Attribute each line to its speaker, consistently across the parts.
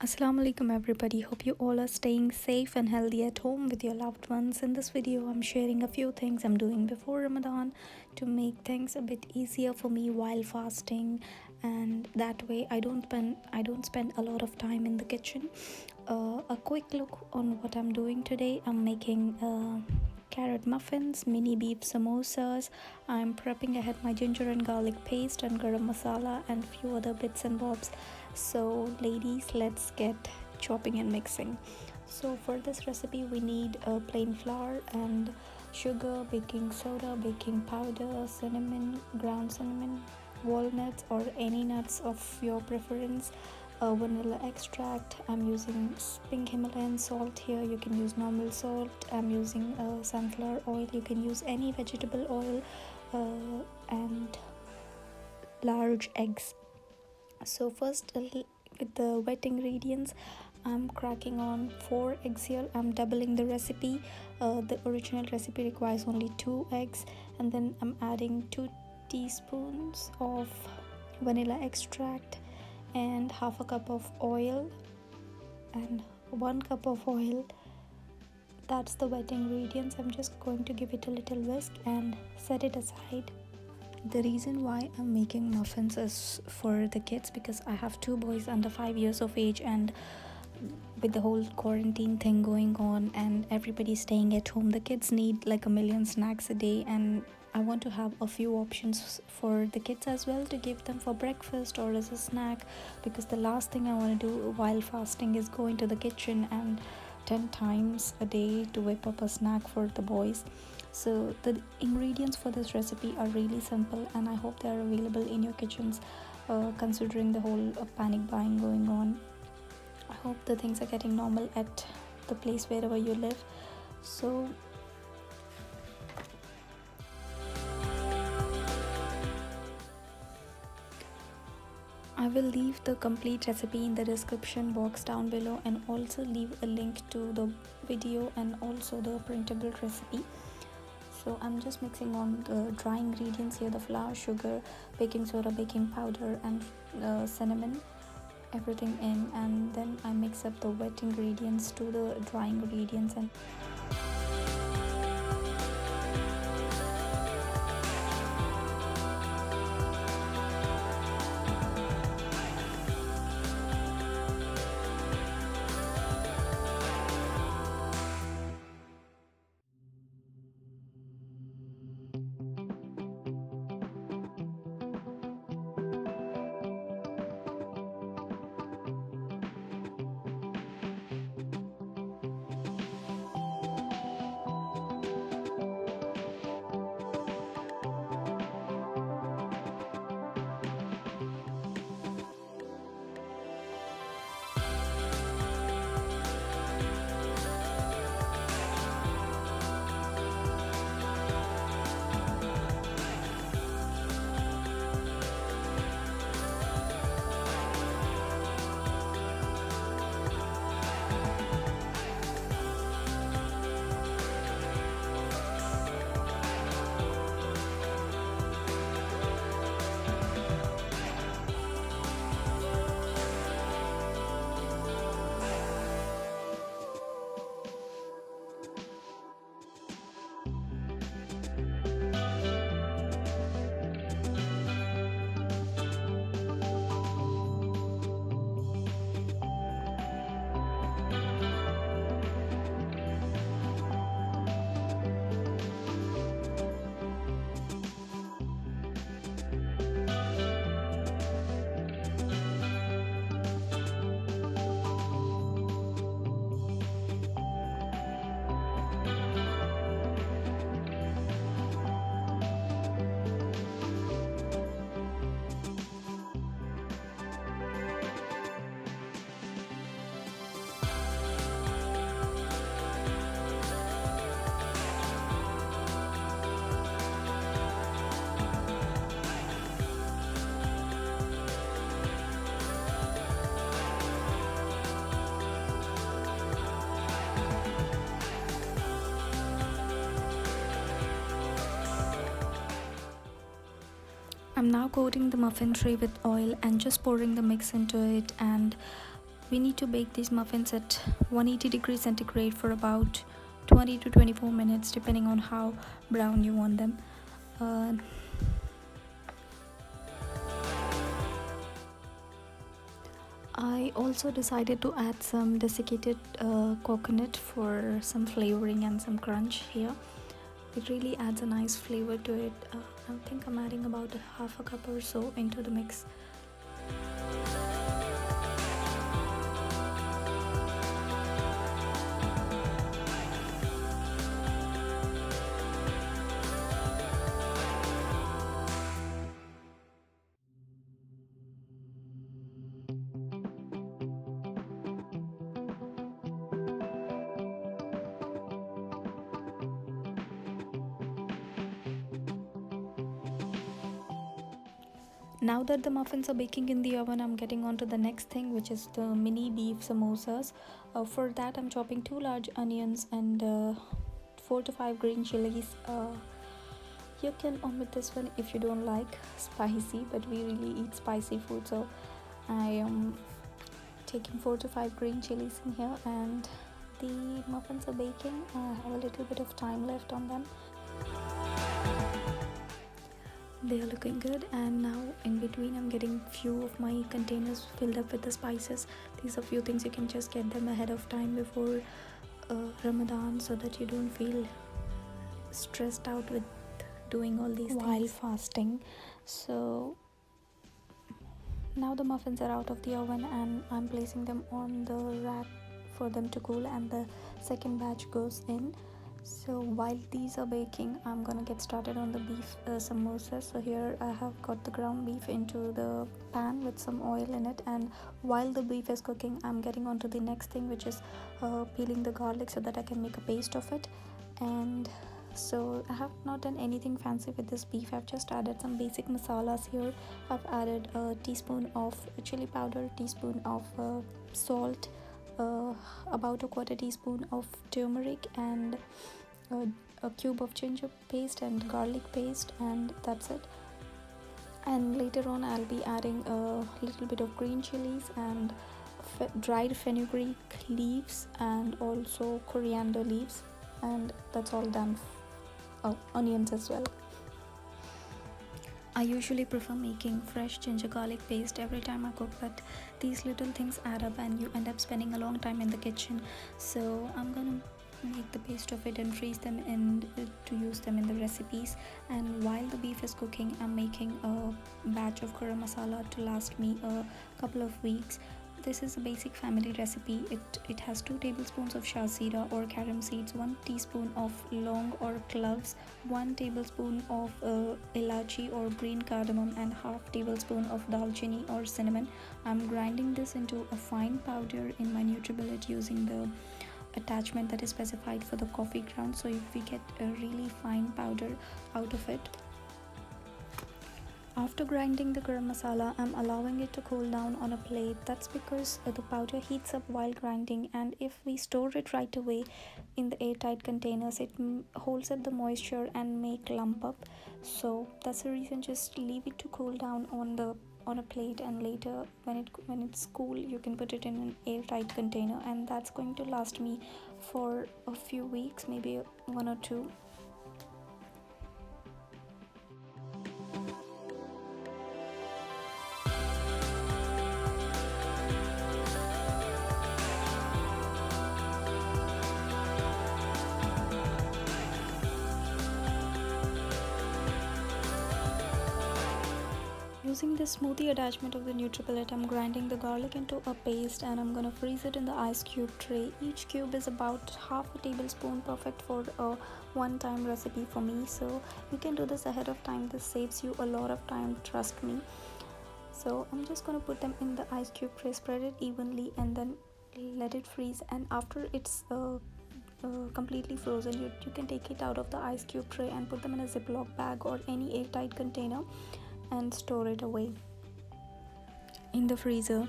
Speaker 1: Assalamu alaikum everybody. Hope you all are staying safe and healthy at home with your loved ones. In this video I'm sharing a few things I'm doing before Ramadan to make things a bit easier for me while fasting, and that way I don't spend a lot of time in the kitchen. A quick look on what I'm doing today. I'm making carrot muffins, mini beef samosas. I'm prepping ahead my ginger and garlic paste and garam masala and few other bits and bobs. So ladies, let's get chopping and mixing. So for this recipe we need a plain flour and sugar, baking soda, baking powder, cinnamon, ground cinnamon, walnuts or any nuts of your preference, vanilla extract. I'm using pink Himalayan salt here. You can use normal salt. I'm using sunflower oil. You can use any vegetable oil, and large eggs. So first, with the wet ingredients, I'm cracking on 4 eggs here. I'm doubling the recipe. The original recipe requires only 2 eggs, and then I'm adding 2 teaspoons of vanilla extract and half a cup of oil and 1 cup of oil. That's the wet ingredients. I'm just going to give it a little whisk and set it aside. The reason why I'm making muffins is for the kids because I have 2 boys under 5 years of age, and with the whole quarantine thing going on and everybody staying at home, the kids need like a million snacks a day, and I want to have a few options for the kids as well to give them for breakfast or as a snack, because the last thing I want to do while fasting is go into the kitchen and 10 times a day to whip up a snack for the boys. So the ingredients for this recipe are really simple, and I hope they are available in your kitchens, considering the whole panic buying going on. I hope the things are getting normal at the place wherever you live. So I will leave the complete recipe in the description box down below, and also leave a link to the video and also the printable recipe. So I'm just mixing on the dry ingredients here, the flour, sugar, baking soda, baking powder and cinnamon, everything in, and then I mix up the wet ingredients to the dry ingredients. And I'm now coating the muffin tray with oil and just pouring the mix into it and we need to bake these muffins at 180 degrees centigrade for about 20 to 24 minutes depending on how brown you want them. I also decided to add some desiccated coconut for some flavoring and some crunch here. It really adds a nice flavor to it. I think I'm adding about half a cup or so into the mix. Now that the muffins are baking in the oven, I'm getting on to the next thing, which is the mini beef samosas. For that, I'm chopping 2 large onions and 4 to 5 green chilies. You can omit this one if you don't like spicy, but we really eat spicy food, so I am taking 4 to 5 green chilies in here. And the muffins are baking. I have a little bit of time left on them. They are looking good, and now in between I'm getting few of my containers filled up with the spices. These are few things you can just get them ahead of time before Ramadan, so that you don't feel stressed out with doing all these while things fasting. So now the muffins are out of the oven and I'm placing them on the rack for them to cool, and the second batch goes in. So while these are baking, I'm gonna get started on the beef samosas. So here I have got the ground beef into the pan with some oil in it, and while the beef is cooking, I'm getting on to the next thing, which is peeling the garlic so that I can make a paste of it. And so I have not done anything fancy with this beef. I've just added some basic masalas here. I've added a teaspoon of chili powder, teaspoon of salt, about a quarter teaspoon of turmeric, and a cube of ginger paste and garlic paste, and that's it. And later on I'll be adding a little bit of green chilies and dried fenugreek leaves and also coriander leaves, and that's all done. Onions as well. I usually prefer making fresh ginger garlic paste every time I cook, but these little things add up and you end up spending a long time in the kitchen. So I'm gonna make the paste of it and freeze them and to use them in the recipes. And while the beef is cooking, I'm making a batch of garam masala to last me a couple of weeks. This is a basic family recipe. It has 2 tablespoons of shazira or garam seeds, 1 teaspoon of long or cloves, 1 tablespoon of ilachi or green cardamom, and half tablespoon of dalchini or cinnamon. I'm grinding this into a fine powder in my NutriBullet using the attachment that is specified for the coffee ground, so we get a really fine powder out of it. After grinding the garam masala, I'm allowing it to cool down on a plate. That's because the powder heats up while grinding, and if we store it right away in the airtight containers, it holds up the moisture and may clump up. So that's the reason, just leave it to cool down on a plate, and later when it's cool, you can put it in an airtight container, and that's going to last me for a few weeks, maybe 1 or 2. Using this smoothie attachment of the NutriBullet, I'm grinding the garlic into a paste, and I'm gonna freeze it in the ice cube tray. Each cube is about half a tablespoon, perfect for a one-time recipe for me. So you can do this ahead of time. This saves you a lot of time, trust me. So I'm just gonna put them in the ice cube tray, spread it evenly, and then let it freeze. And after it's completely frozen, you can take it out of the ice cube tray and put them in a Ziploc bag or any airtight container and store it away in the freezer.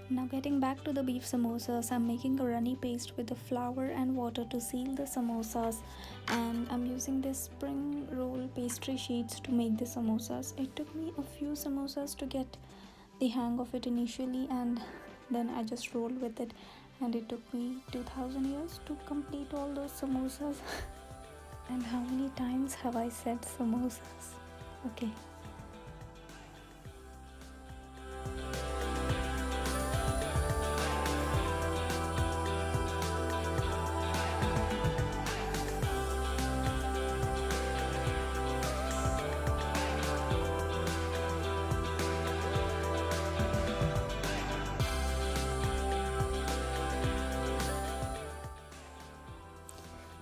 Speaker 1: Now Getting back to the beef samosas, I'm making a runny paste with the flour and water to seal the samosas, and I'm using this spring roll pastry sheets to make the samosas. It took me a few samosas to get the hang of it initially, and then I just rolled with it, and it took me 2000 years to complete all those samosas. And how many times have I said samosas? Okay.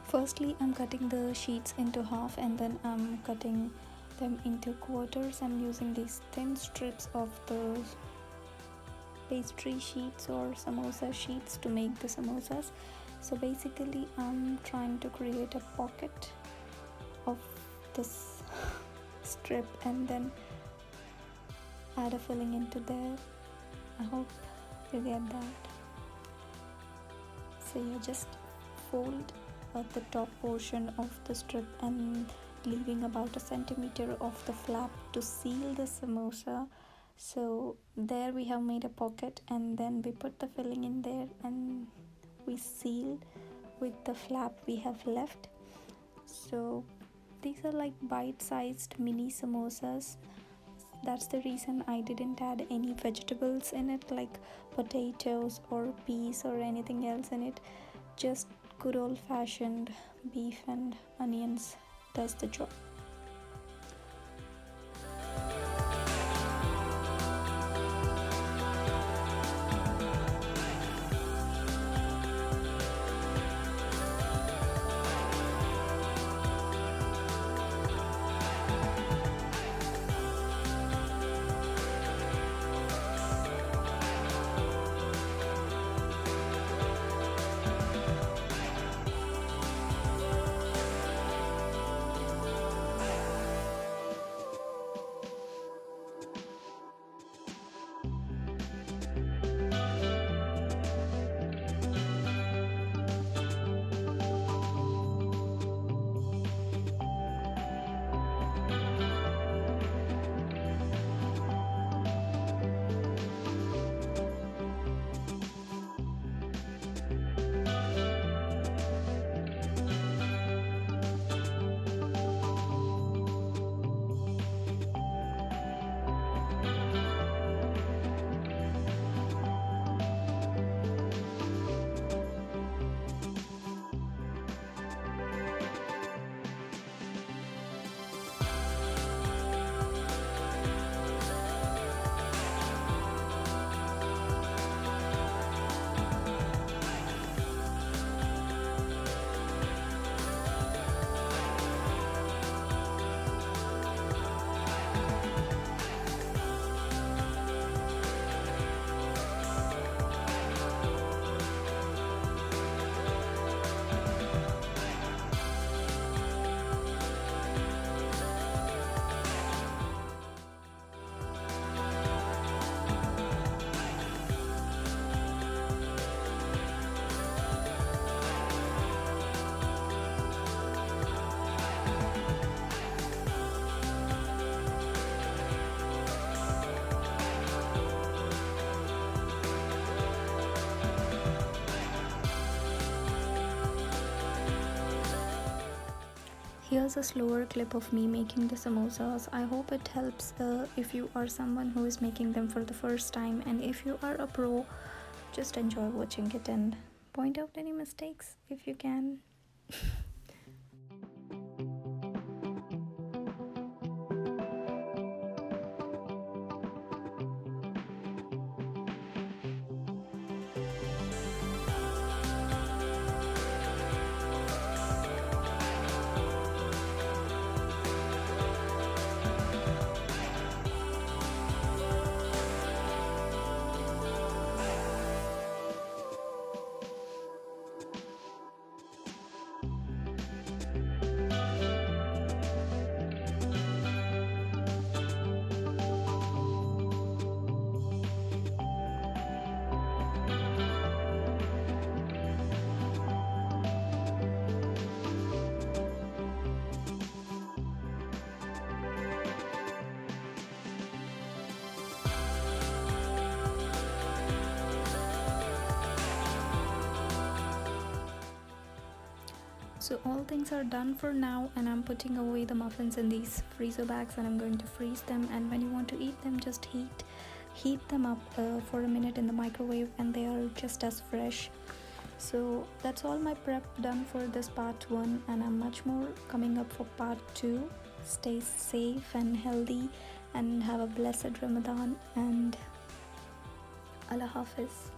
Speaker 1: Firstly, I'm cutting the sheets into half, and then I'm cutting them into quarters. I'm using these thin strips of the pastry sheets or samosa sheets to make the samosas. So basically, I'm trying to create a pocket of this strip and then add a filling into there. I hope you get that. So you just fold the top portion of the strip and leaving about a centimeter of the flap to seal the samosa. So there we have made a pocket, and then we put the filling in there and we seal with the flap we have left. So these are like bite-sized mini samosas. That's the reason I didn't add any vegetables in it, like potatoes or peas or anything else in it. Just good old-fashioned beef and onions does the job. Here's a slower clip of me making the samosas. I hope it helps if you are someone who is making them for the first time, and if you are a pro, just enjoy watching it and point out any mistakes if you can. So all things are done for now, and I'm putting away the muffins in these freezer bags and I'm going to freeze them. And when you want to eat them, just heat them up for a minute in the microwave and they are just as fresh. So that's all my prep done for this part 1, and I'm much more coming up for part 2. Stay safe and healthy and have a blessed Ramadan, and Allah Hafiz.